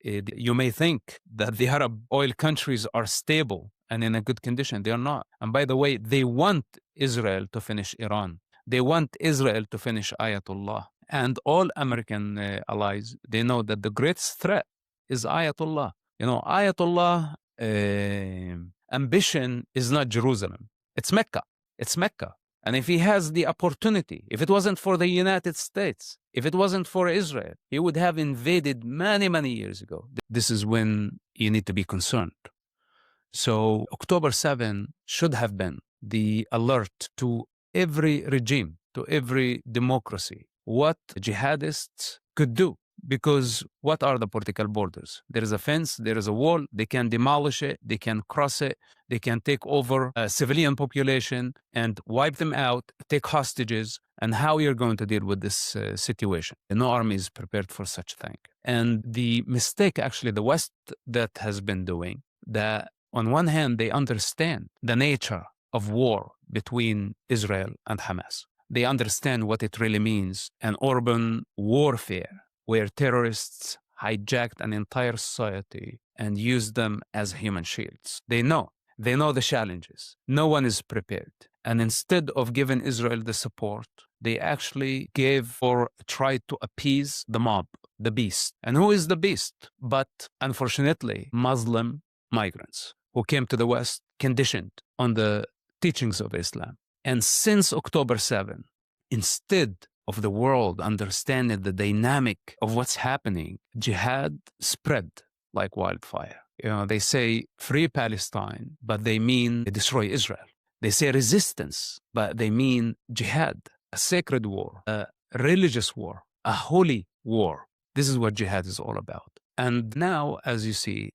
You may think that the Arab oil countries are stable and in a good condition. They are not. And by the way, they want Israel to finish Iran. They want Israel to finish Ayatollah. And all American allies, they know that the greatest threat is Ayatollah. You know, Ayatollah ambition is not Jerusalem. It's Mecca. It's Mecca. And if he has the opportunity, if it wasn't for the United States, if it wasn't for Israel, he would have invaded many, many years ago. This is when you need to be concerned. So October 7 should have been the alert to every regime, to every democracy, what jihadists could do. Because what are the political borders? There is a fence, there is a wall, they can demolish it, they can cross it, they can take over a civilian population and wipe them out, take hostages, and how you're going to deal with this situation. No army is prepared for such a thing. And the mistake actually the West that has been doing, that on one hand, they understand the nature of war between Israel and Hamas. They understand what it really means, an urban warfare, where terrorists hijacked an entire society and used them as human shields. They know the challenges. No one is prepared. And instead of giving Israel the support, they actually gave or tried to appease the mob, the beast. And who is the beast? But unfortunately, Muslim migrants who came to the West conditioned on the teachings of Islam. And since October 7, instead of the world understanding the dynamic of what's happening, jihad spread like wildfire. You know, they say free Palestine, but they mean destroy Israel. They say resistance, but they mean jihad, a sacred war, a religious war, a holy war. This is what jihad is all about. And now, as you see,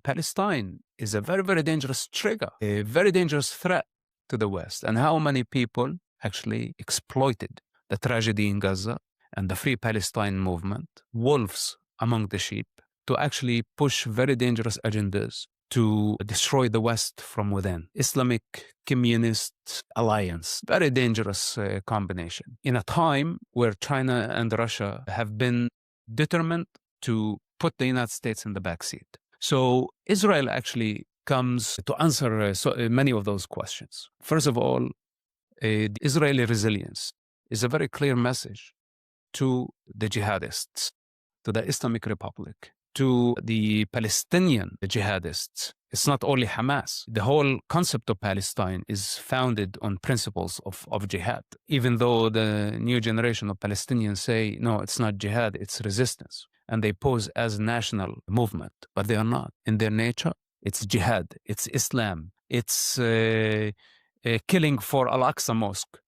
Palestine is a very, very dangerous trigger, a very dangerous threat to the West. And how many people actually exploited the tragedy in Gaza and the Free Palestine movement, wolves among the sheep, to actually push very dangerous agendas to destroy the West from within. Islamic Communist Alliance, very dangerous combination. In a time where China and Russia have been determined to put the United States in the backseat. So Israel actually comes to answer many of those questions. First of all, the Israeli resilience is a very clear message to the jihadists, to the Islamic Republic, to the Palestinian jihadists. It's not only Hamas. The whole concept of Palestine is founded on principles of jihad, even though the new generation of Palestinians say, no, it's not jihad, it's resistance. And they pose as a national movement, but they are not. In their nature, it's jihad, it's Islam, it's killing for Al-Aqsa Mosque,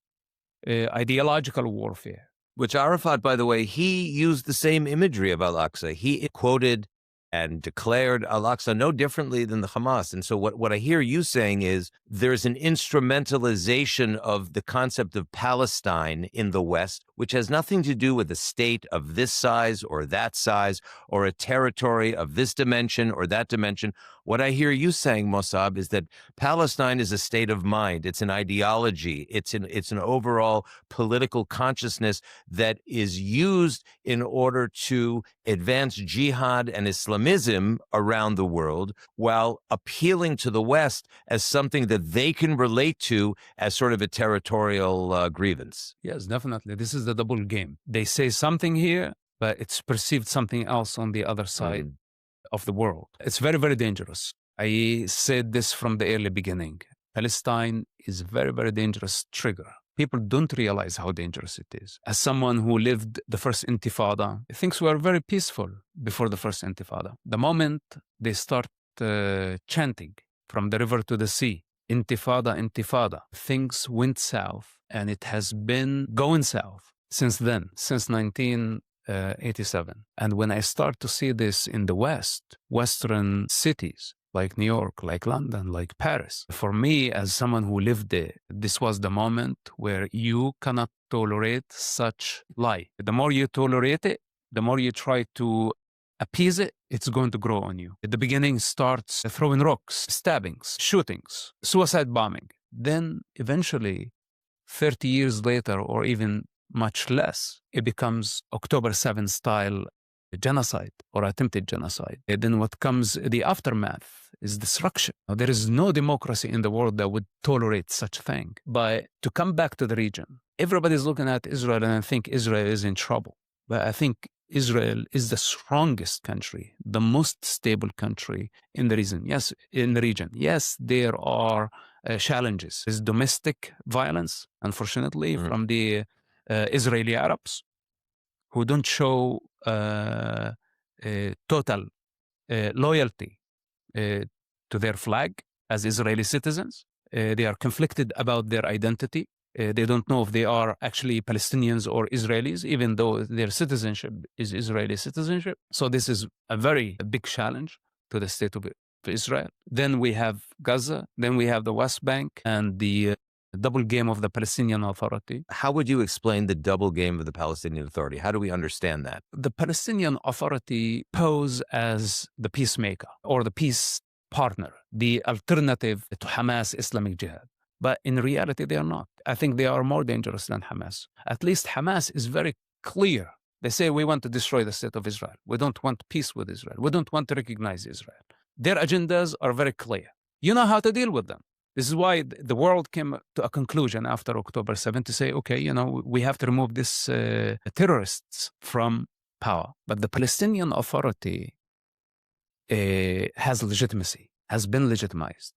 ideological warfare. Which Arafat, by the way, he used the same imagery of Al-Aqsa. He quoted and declared Al-Aqsa no differently than the Hamas. And so what I hear you saying is there's an instrumentalization of the concept of Palestine in the West, which has nothing to do with a state of this size or that size or a territory of this dimension or that dimension. What I hear you saying, Mosab, is that Palestine is a state of mind. It's an ideology. It's an overall political consciousness that is used in order to advance jihad and Islamism around the world while appealing to the West as something that they can relate to as sort of a territorial grievance. Yes, definitely. This is the double game. They say something here, but it's perceived something else on the other side of the world. It's very, very dangerous. I said this from the early beginning. Palestine is a very, very dangerous trigger. People don't realize how dangerous it is. As someone who lived the first intifada, things were very peaceful before the first intifada. The moment they start chanting from the river to the sea, intifada, intifada, things went south, and it has been going south since then, since 1987. And when I start to see this in the West, Western cities, like New York, like London, like Paris. For me, as someone who lived there, this was the moment where you cannot tolerate such lie. The more you tolerate it, the more you try to appease it, it's going to grow on you. At the beginning starts throwing rocks, stabbings, shootings, suicide bombing. Then eventually, 30 years later, or even much less, it becomes October 7 style genocide or attempted genocide. And then what comes, the aftermath is destruction. Now, there is no democracy in the world that would tolerate such a thing. But to come back to the region, everybody's looking at Israel and I think Israel is in trouble. But I think Israel is the strongest country, the most stable country in the region. Yes, in the region. Yes, there are challenges. There's domestic violence, unfortunately, from the Israeli Arabs who don't show total loyalty to their flag as Israeli citizens. They are conflicted about their identity. They don't know if they are actually Palestinians or Israelis, even though their citizenship is Israeli citizenship. So this is a very big challenge to the state of Israel. Then we have Gaza. Then we have the West Bank and the double game of the Palestinian Authority. How would you explain the double game of the Palestinian Authority? How do we understand that? The Palestinian Authority pose as the peacemaker or the peace partner, the alternative to Hamas Islamic Jihad. But in reality, they are not. I think they are more dangerous than Hamas. At least Hamas is very clear. They say, we want to destroy the state of Israel. We don't want peace with Israel. We don't want to recognize Israel. Their agendas are very clear. You know how to deal with them. This is why the world came to a conclusion after October 7 to say, okay, we have to remove these terrorists from power. But the Palestinian Authority has legitimacy, has been legitimized.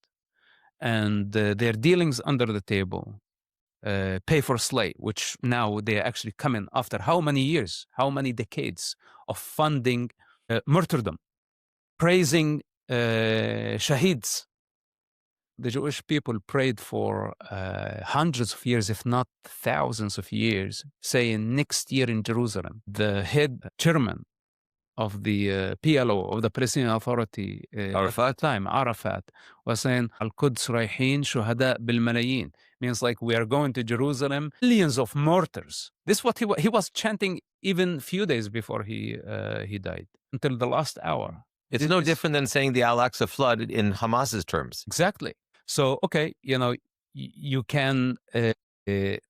And their dealings under the table, pay for slay, which now they actually come in after how many years, how many decades of funding martyrdom, praising shaheeds. The Jewish people prayed for hundreds of years, if not thousands of years, saying next year in Jerusalem, the head chairman of the PLO, of the Palestinian Authority, Arafat? Arafat, was saying, Al-Quds Rayhin Shuhada bil Malayin. Means like we are going to Jerusalem, millions of martyrs. This is what he was chanting even a few days before he died, until the last hour. It's no different than saying the Al-Aqsa flood in Hamas's terms. Exactly. So, okay, you can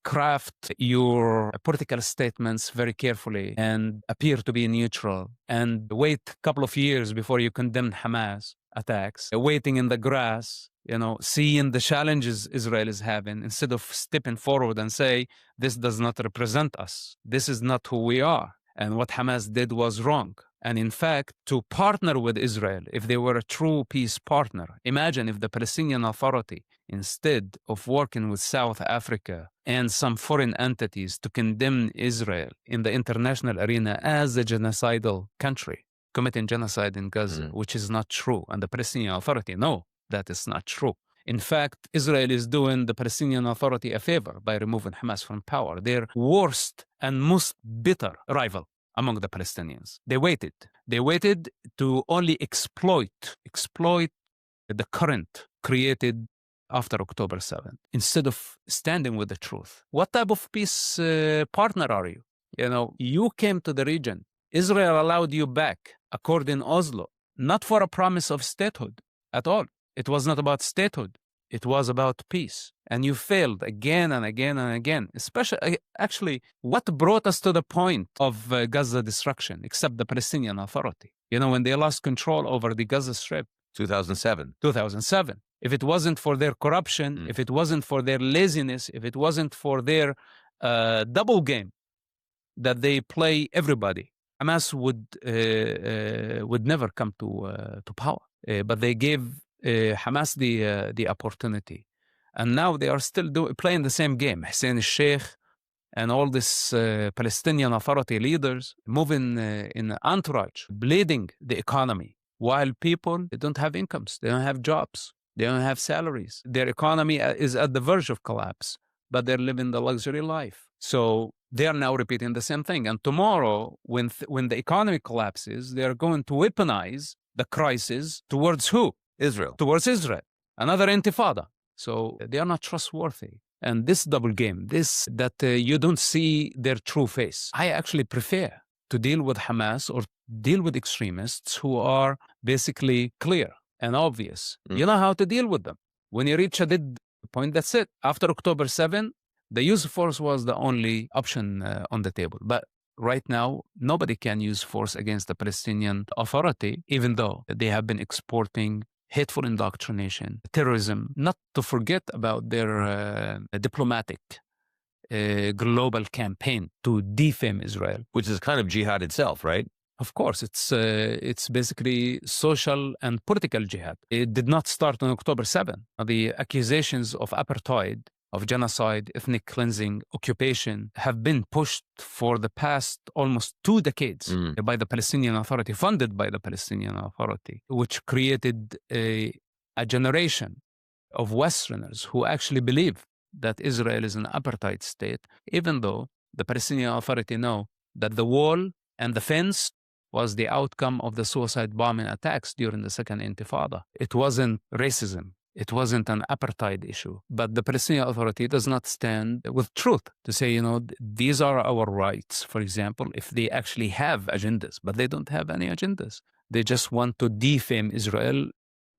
craft your political statements very carefully and appear to be neutral and wait a couple of years before you condemn Hamas attacks, waiting in the grass, seeing the challenges Israel is having, instead of stepping forward and say, this does not represent us. This is not who we are. And what Hamas did was wrong. And in fact, to partner with Israel, if they were a true peace partner, imagine if the Palestinian Authority, instead of working with South Africa and some foreign entities to condemn Israel in the international arena as a genocidal country, committing genocide in Gaza, which is not true. And the Palestinian Authority, no, that is not true. In fact, Israel is doing the Palestinian Authority a favor by removing Hamas from power, their worst and most bitter rival among the Palestinians. They waited to only exploit the current created after October 7th, instead of standing with the truth. What type of peace partner are you? You came to the region. Israel allowed you back, according to Oslo, not for a promise of statehood at all. It was not about statehood. It was about peace. And you failed again and again and again. Especially, actually, what brought us to the point of Gaza destruction, except the Palestinian Authority? When they lost control over the Gaza Strip. 2007. If it wasn't for their corruption, if it wasn't for their laziness, if it wasn't for their double game that they play everybody, Hamas would never come to power. But they gave Hamas the opportunity. And now they are still playing the same game. Hussein al-Sheikh and all these Palestinian Authority leaders moving in entourage, bleeding the economy, while people, they don't have incomes, they don't have jobs, they don't have salaries. Their economy is at the verge of collapse, but they're living the luxury life. So they are now repeating the same thing. And tomorrow, when the economy collapses, they are going to weaponize the crisis towards who? Israel. Towards Israel. Another intifada. So they are not trustworthy. And this double game, that you don't see their true face. I actually prefer to deal with Hamas or deal with extremists who are basically clear and obvious. You know how to deal with them. When you reach a dead point, that's it. After October 7, the use of force was the only option on the table. But right now, nobody can use force against the Palestinian Authority, even though they have been exporting hateful indoctrination, terrorism, not to forget about their diplomatic global campaign to defame Israel. Which is kind of jihad itself, right? Of course, it's basically social and political jihad. It did not start on October 7. The accusations of apartheid, of genocide, ethnic cleansing, occupation have been pushed for the past almost 2 decades by the Palestinian Authority, funded by the Palestinian Authority, which created a generation of Westerners who actually believe that Israel is an apartheid state, even though the Palestinian Authority know that the wall and the fence was the outcome of the suicide bombing attacks during the Second Intifada. It wasn't racism. It wasn't an apartheid issue. But the Palestinian Authority does not stand with truth to say, these are our rights, for example, if they actually have agendas. But they don't have any agendas. They just want to defame Israel,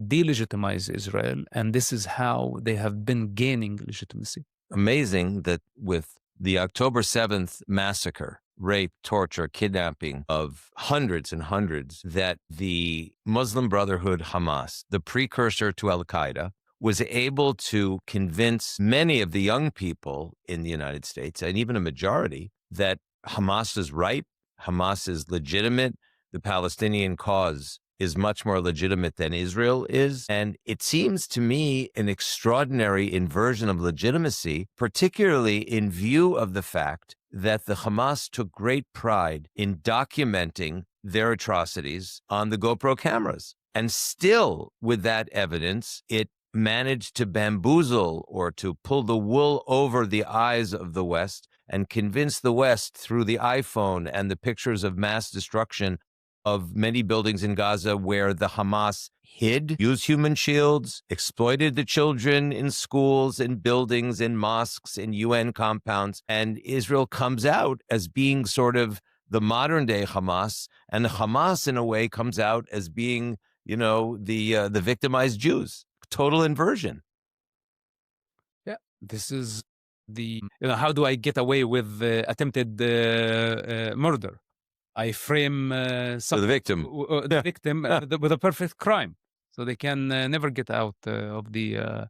delegitimize Israel, and this is how they have been gaining legitimacy. Amazing that with the October 7th massacre, rape, torture, kidnapping of hundreds and hundreds, that the Muslim Brotherhood Hamas, the precursor to Al-Qaeda, was able to convince many of the young people in the United States, and even a majority, that Hamas is right, Hamas is legitimate, the Palestinian cause is much more legitimate than Israel is. And it seems to me an extraordinary inversion of legitimacy, particularly in view of the fact that the Hamas took great pride in documenting their atrocities on the GoPro cameras. And still, with that evidence, it managed to bamboozle or to pull the wool over the eyes of the West and convince the West through the iPhone and the pictures of mass destruction of many buildings in Gaza where the Hamas hid, used human shields, exploited the children in schools, in buildings, in mosques, in UN compounds. And Israel comes out as being sort of the modern day Hamas. And the Hamas, in a way, comes out as being, the victimized Jews. Total inversion. Yeah, this is the, how do I get away with attempted murder? I frame the victim, the victim with a perfect crime, so they can never get out of the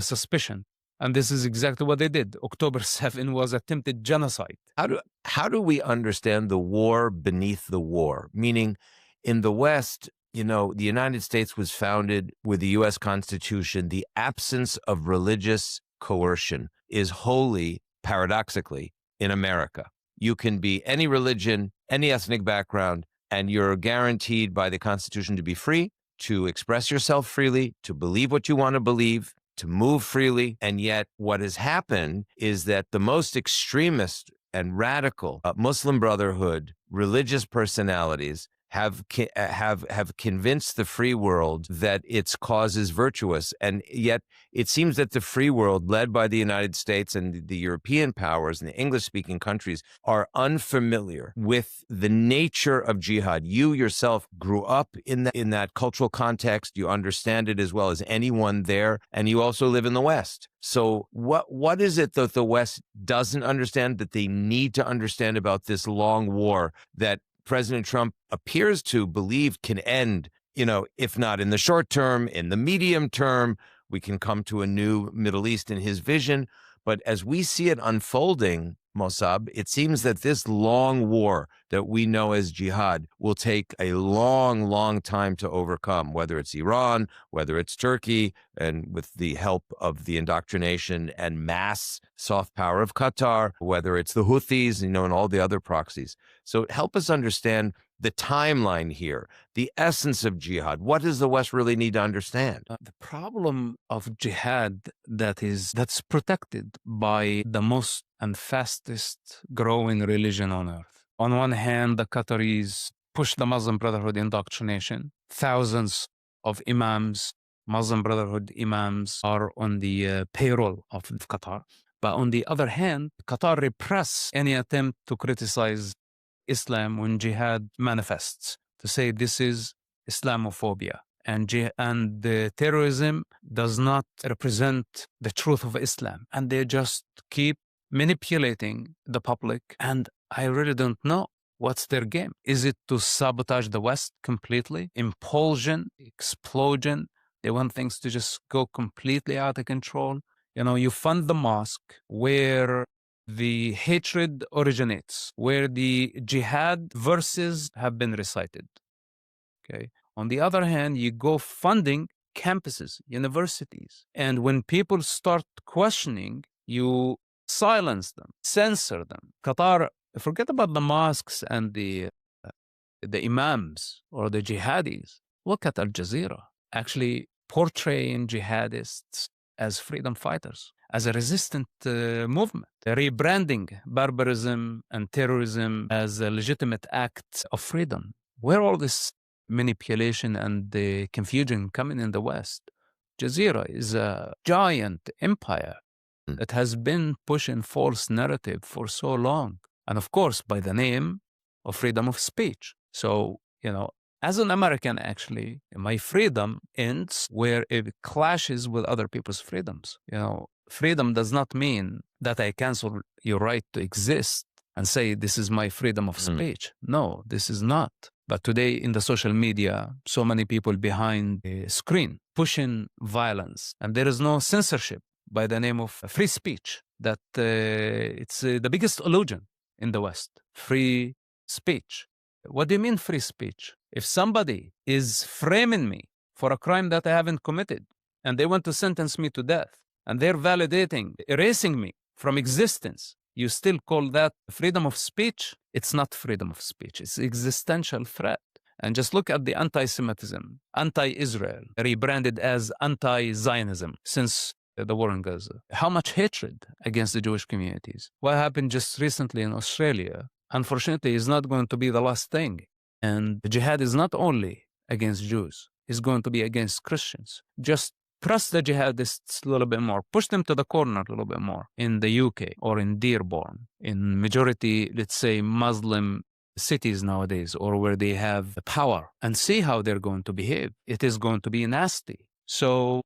suspicion. And this is exactly what they did. October 7 was attempted genocide. How do we understand the war beneath the war? Meaning, in the West, the United States was founded with the U.S. Constitution. The absence of religious coercion is wholly, paradoxically, in America. You can be any religion, any ethnic background, and you're guaranteed by the Constitution to be free, to express yourself freely, to believe what you want to believe, to move freely. And yet what has happened is that the most extremist and radical Muslim Brotherhood religious personalities have convinced the free world that its cause is virtuous. And yet it seems that the free world, led by the United States and the European powers and the English-speaking countries, are unfamiliar with the nature of jihad. You yourself grew up in that cultural context. You understand it as well as anyone there, and you also live in the West. So what is it that the West doesn't understand, that they need to understand about this long war that President Trump appears to believe can end, if not in the short term, in the medium term? We can come to a new Middle East in his vision. But as we see it unfolding, Mosab, it seems that this long war that we know as jihad will take a long, long time to overcome, whether it's Iran, whether it's Turkey, and with the help of the indoctrination and mass soft power of Qatar, whether it's the Houthis, and all the other proxies. So help us understand the timeline here, the essence of jihad. What does the West really need to understand? The problem of jihad that's protected by the most and fastest growing religion on earth. On one hand, the Qataris push the Muslim Brotherhood indoctrination. Thousands of imams, Muslim Brotherhood imams, are on the payroll of Qatar. But on the other hand, Qatar repress any attempt to criticize Islam when jihad manifests, to say this is Islamophobia. And the terrorism does not represent the truth of Islam. And they just keep manipulating the public, and I really don't know what's their game. Is it to sabotage the West completely? Impulsion, explosion. They want things to just go completely out of control. You know, you fund the mosque where the hatred originates, where the jihad verses have been recited. Okay. On the other hand, you go funding campuses, universities. And when people start questioning, you silence them, censor them. Qatar, forget about the mosques and the imams or the jihadis. Look at Al Jazeera actually portraying jihadists as freedom fighters, as a resistant movement, rebranding barbarism and terrorism as a legitimate act of freedom. Where all this manipulation and the confusion coming in the West? Jazeera is a giant empire that has been pushing false narrative for so long. And of course, by the name of freedom of speech. So, you know, as an American, actually, my freedom ends where it clashes with other people's freedoms. You know, freedom does not mean that I cancel your right to exist and say, this is my freedom of speech. No, this is not. But today in the social media, so many people behind a screen pushing violence, and there is no censorship by the name of free speech. That it's the biggest illusion in the West. Free speech. What do you mean free speech? If somebody is framing me for a crime that I haven't committed and they want to sentence me to death and they're validating, erasing me from existence, you still call that freedom of speech? It's not freedom of speech. It's existential threat. And just look at the anti-Semitism, anti-Israel, rebranded as anti-Zionism since the war in Gaza. How much hatred against the Jewish communities. What happened just recently in Australia, unfortunately, is not going to be the last thing. And the jihad is not only against Jews, it's going to be against Christians. Just press the jihadists a little bit more, push them to the corner a little bit more in the UK or in Dearborn, in majority, let's say, Muslim cities nowadays, or where they have the power, and see how they're going to behave. It is going to be nasty. So,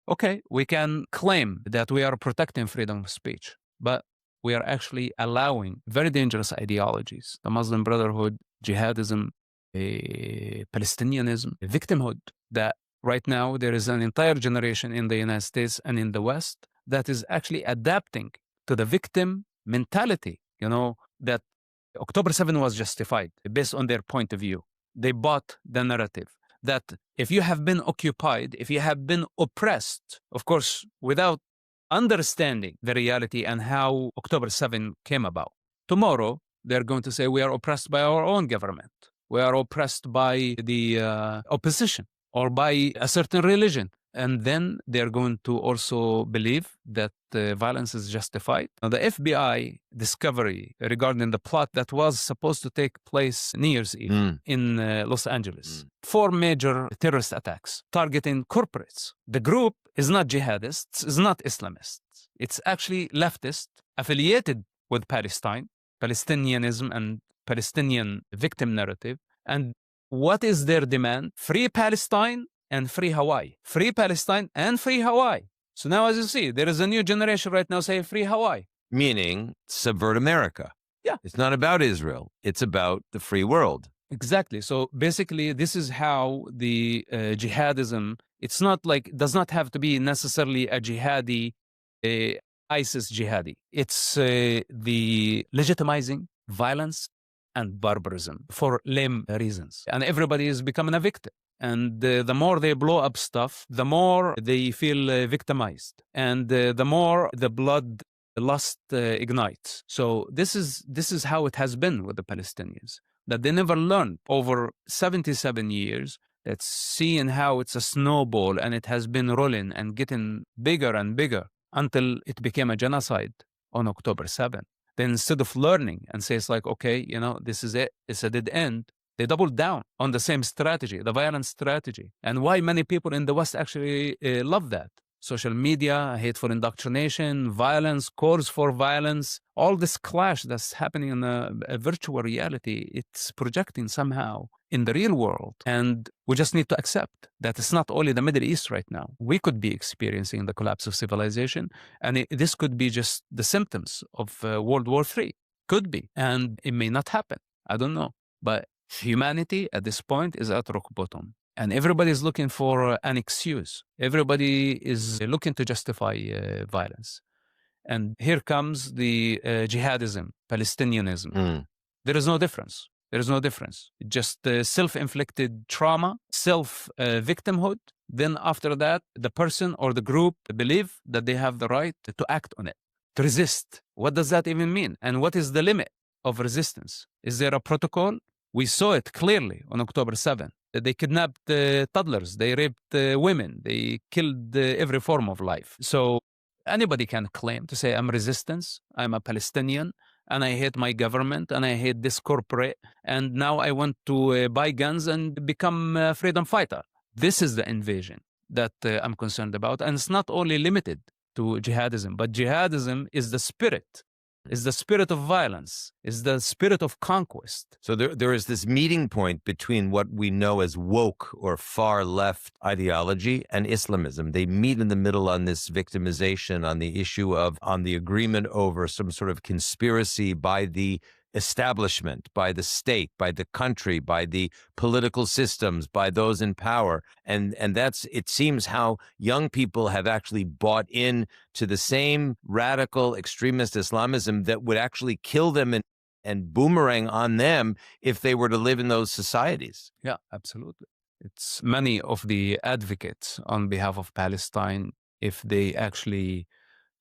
okay, we can claim that we are protecting freedom of speech, but we are actually allowing very dangerous ideologies, the Muslim Brotherhood, jihadism, Palestinianism, victimhood, that right now there is an entire generation in the United States and in the West that is actually adapting to the victim mentality, you know, that October 7 was justified based on their point of view. They bought the narrative that if you have been occupied, if you have been oppressed, of course, without understanding the reality and how October 7 came about, tomorrow they're going to say we are oppressed by our own government. We are oppressed by the opposition or by a certain religion. And then they're going to also believe that violence is justified. Now, the FBI discovery regarding the plot that was supposed to take place New Year's Eve in Los Angeles. 4 major terrorist attacks targeting corporates. The group is not jihadists, is not Islamists. It's actually leftist, affiliated with Palestine, Palestinianism and Palestinian victim narrative. And what is their demand? Free Palestine and free Hawaii. Free Palestine and free Hawaii. So now, as you see, there is a new generation right now saying free Hawaii. Meaning subvert America. Yeah. It's not about Israel. It's about the free world. Exactly. So basically, this is how the jihadism, it's not like, does not have to be necessarily a jihadi, ISIS jihadi. It's the legitimizing violence and barbarism for lame reasons. And everybody is becoming a victim. And the more they blow up stuff, the more they feel victimized. And the more the blood lust ignites. So this is how it has been with the Palestinians. That they never learned over 77 years, that seeing how it's a snowball and it has been rolling and getting bigger and bigger until it became a genocide on October 7th. Then instead of learning and say, it's like, okay, you know, this is it, it's a dead end, they doubled down on the same strategy, the violent strategy. And why many people in the West actually love that. social media, hateful indoctrination, violence, calls for violence, all this clash that's happening in a virtual reality, it's projecting somehow in the real world. And we just need to accept that it's not only the Middle East right now. We could be experiencing the collapse of civilization, and this could be just the symptoms of World War III. Could be, and it may not happen. I don't know. But humanity at this point is at rock bottom. And everybody is looking for an excuse. Everybody is looking to justify violence. And here comes the jihadism, Palestinianism. There is no difference. There is no difference. Just self-inflicted trauma, self-victimhood. Then after that, the person or the group believe that they have the right to act on it, to resist. What does that even mean? And what is the limit of resistance? Is there a protocol? We saw it clearly on October 7th. They kidnapped toddlers. They raped women. They killed every form of life. So anybody can claim to say, I'm resistance, I'm a Palestinian, and I hate my government, and I hate this corporate, and now I want to buy guns and become a freedom fighter. This is the invasion that I'm concerned about. And it's not only limited to jihadism, but jihadism is the spirit. Is the spirit of violence, is the spirit of conquest. So there is this meeting point between what we know as woke or far left ideology and Islamism. They meet in the middle on this victimization, on the issue of, on the agreement over some sort of conspiracy by the establishment, by the state, by the country, by the political systems, by those in power. And that's, it seems, how young people have actually bought in to the same radical extremist Islamism that would actually kill them and boomerang on them if they were to live in those societies. Yeah, absolutely. It's many of the advocates on behalf of Palestine, if they actually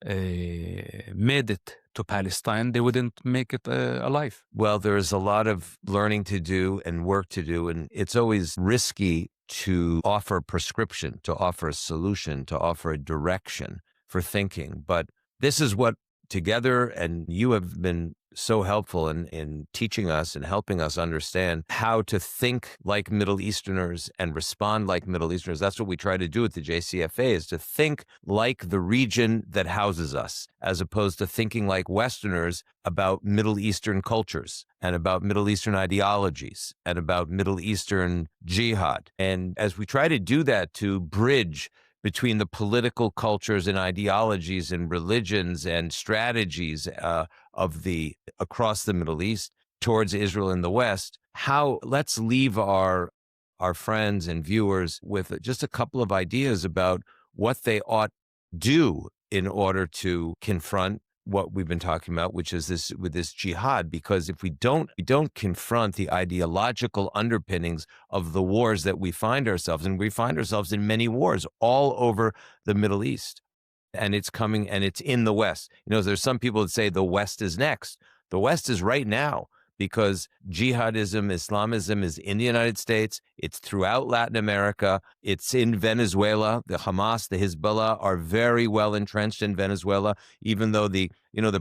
made it to Palestine, they wouldn't make it alive. Well, there is a lot of learning to do and work to do, and it's always risky to offer a prescription, to offer a solution, to offer a direction for thinking. But this is what together, and you have been so helpful in teaching us and helping us understand how to think like Middle Easterners and respond like Middle Easterners. That's what we try to do at the JCFA, is to think like the region that houses us, as opposed to thinking like Westerners about Middle Eastern cultures and about Middle Eastern ideologies and about Middle Eastern jihad. And as we try to do that, to bridge between the political cultures and ideologies and religions and strategies of the across the Middle East towards Israel and the West, let's leave our friends and viewers with just a couple of ideas about what they ought do in order to confront what we've been talking about, which is this jihad. Because if we don't confront the ideological underpinnings of the wars that we find ourselves in, we find ourselves in many wars all over the Middle East, and it's coming, and it's in the West. You know, there's some people that say the West is next. The West is right now, because jihadism, Islamism is in the United States. It's throughout Latin America. It's in Venezuela. The Hamas, the Hezbollah are very well entrenched in Venezuela, even though the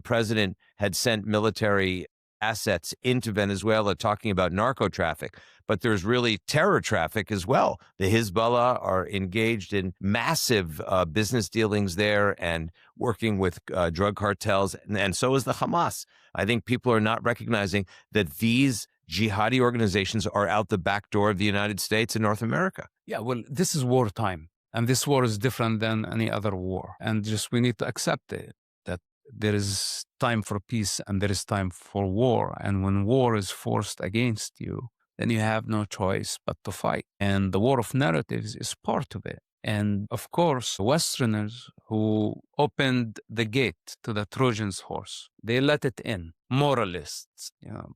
president had sent military assets into Venezuela talking about narco traffic. But there's really terror traffic as well. The Hezbollah are engaged in massive business dealings there and working with drug cartels, and so is the Hamas. I think people are not recognizing that these jihadi organizations are out the back door of the United States and North America. Yeah, well, this is wartime, and this war is different than any other war. And just we need to accept it, that there is time for peace and there is time for war. And when war is forced against you, then you have no choice but to fight. And the war of narratives is part of it. And of course, Westerners who opened the gate to the Trojan's horse, they let it in. Moralists,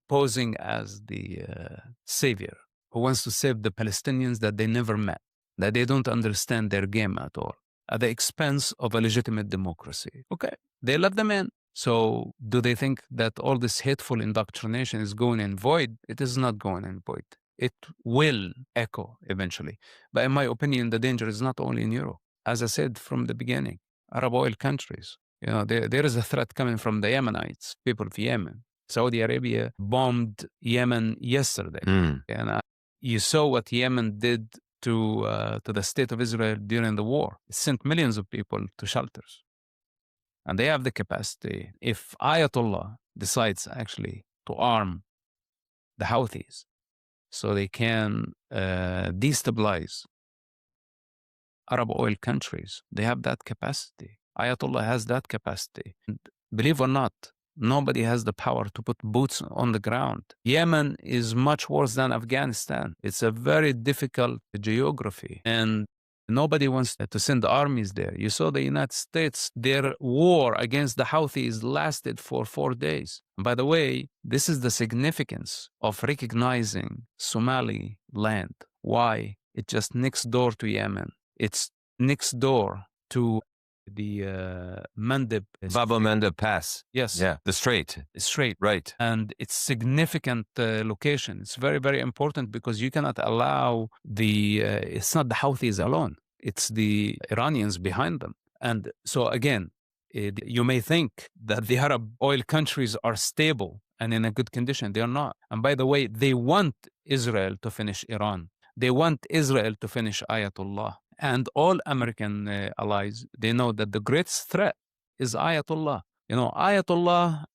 posing as the savior who wants to save the Palestinians that they never met, that they don't understand their game at all, at the expense of a legitimate democracy. Okay, they let them in. So do they think that all this hateful indoctrination is going in void? It is not going in void. It will echo eventually. But in my opinion, the danger is not only in Europe. As I said from the beginning, Arab oil countries, there is a threat coming from the Yemenites, people of Yemen. Saudi Arabia bombed Yemen yesterday. And you saw what Yemen did to the state of Israel during the war. It sent millions of people to shelters. And they have the capacity. If Ayatollah decides actually to arm the Houthis so they can destabilize Arab oil countries, they have that capacity. Ayatollah has that capacity. And believe or not, nobody has the power to put boots on the ground. Yemen is much worse than Afghanistan. It's a very difficult geography, and nobody wants to send armies there. You saw the United States, their war against the Houthis lasted for 4 days. And by the way, this is the significance of recognizing Somaliland. Why? It's just next door to Yemen. It's next door to the Mandeb. Bab el-Mandeb Pass. Yes. Yeah, the strait. Straight. Right. And it's significant location. It's very, very important because you cannot allow it's not the Houthis alone. It's the Iranians behind them. And so again, you may think that the Arab oil countries are stable and in a good condition. They are not. And by the way, they want Israel to finish Iran. They want Israel to finish Ayatollah. And all American allies, they know that the greatest threat is Ayatollah. You know, Ayatollah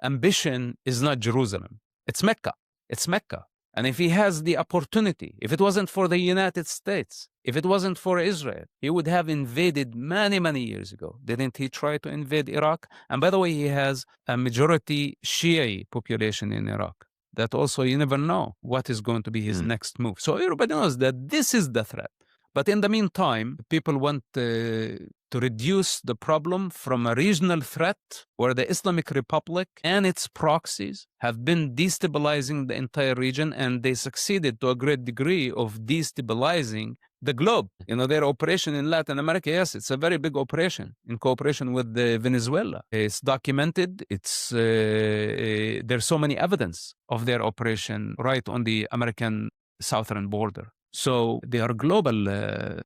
ambition is not Jerusalem. It's Mecca. It's Mecca. And if he has the opportunity, if it wasn't for the United States, if it wasn't for Israel, he would have invaded many, many years ago. Didn't he try to invade Iraq? And by the way, he has a majority Shia population in Iraq. That also, you never know what is going to be his next move. So everybody knows that this is the threat. But in the meantime, people want to reduce the problem from a regional threat where the Islamic Republic and its proxies have been destabilizing the entire region, and they succeeded to a great degree of destabilizing the globe. You know, their operation in Latin America, yes, it's a very big operation in cooperation with Venezuela. It's documented. There's so many evidence of their operation right on the American southern border. So they are a global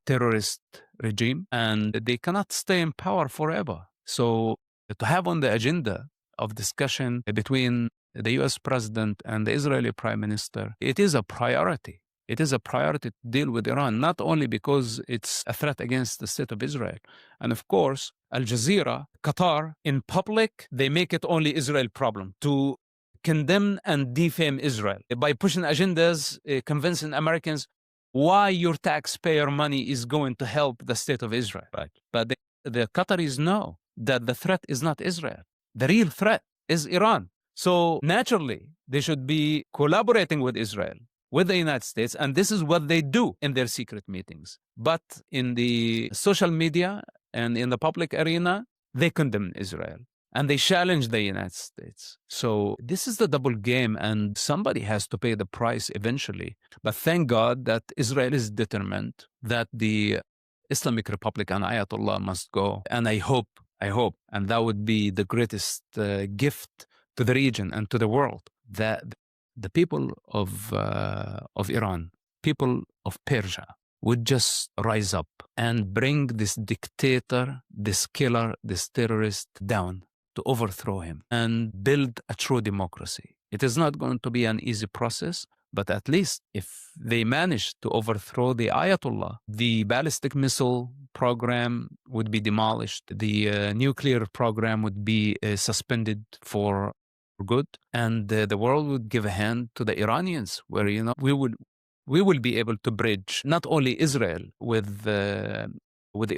terrorist regime, and they cannot stay in power forever. So to have on the agenda of discussion between the US president and the Israeli prime minister, it is a priority. It is a priority to deal with Iran, not only because it's a threat against the state of Israel. And of course, Al Jazeera, Qatar, in public, they make it only Israel problem to condemn and defame Israel by pushing agendas, convincing Americans why your taxpayer money is going to help the state of Israel. Right. But the Qataris know that the threat is not Israel. The real threat is Iran. So naturally, they should be collaborating with Israel, with the United States, and this is what they do in their secret meetings. But in the social media and in the public arena, they condemn Israel. And they challenge the United States. So this is the double game, and somebody has to pay the price eventually. But thank God that Israel is determined, that the Islamic Republic and Ayatollah must go. And I hope, and that would be the greatest gift to the region and to the world, that the people of Iran, people of Persia, would just rise up and bring this dictator, this killer, this terrorist down, to overthrow him and build a true democracy. It is not going to be an easy process, but at least if they manage to overthrow the Ayatollah, the ballistic missile program would be demolished, the nuclear program would be suspended for good, and the world would give a hand to the Iranians, where, you know, we will be able to bridge not only Israel with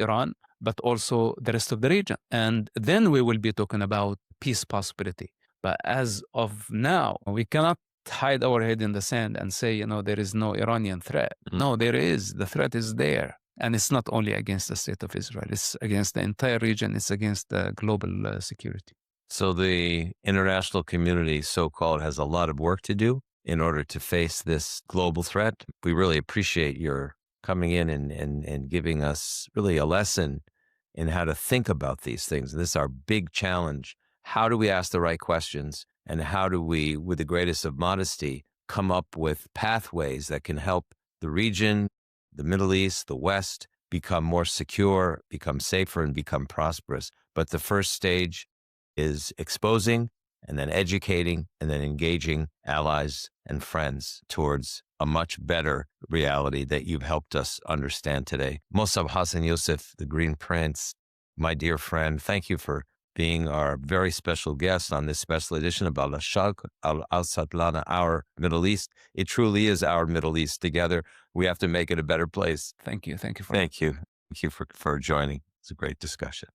Iran, but also the rest of the region. And then we will be talking about peace possibility. But as of now, we cannot hide our head in the sand and say, you know, there is no Iranian threat. No, there is. The threat is there. And it's not only against the state of Israel. It's against the entire region. It's against the global security. So the international community, so-called, has a lot of work to do in order to face this global threat. We really appreciate your coming in and giving us really a lesson in how to think about these things. And this is our big challenge. How do we ask the right questions? And how do we, with the greatest of modesty, come up with pathways that can help the region, the Middle East, the West, become more secure, become safer, and become prosperous? But the first stage is exposing and then educating, and then engaging allies and friends towards a much better reality that you've helped us understand today. Mosab Hassan Yousef, the Green Prince, my dear friend, thank you for being our very special guest on this special edition of Al-Sharq Al-Awsat Lana, our Middle East. It truly is our Middle East. Together, we have to make it a better place. Thank you. Thank you for Thank you. Thank you for joining. It's a great discussion.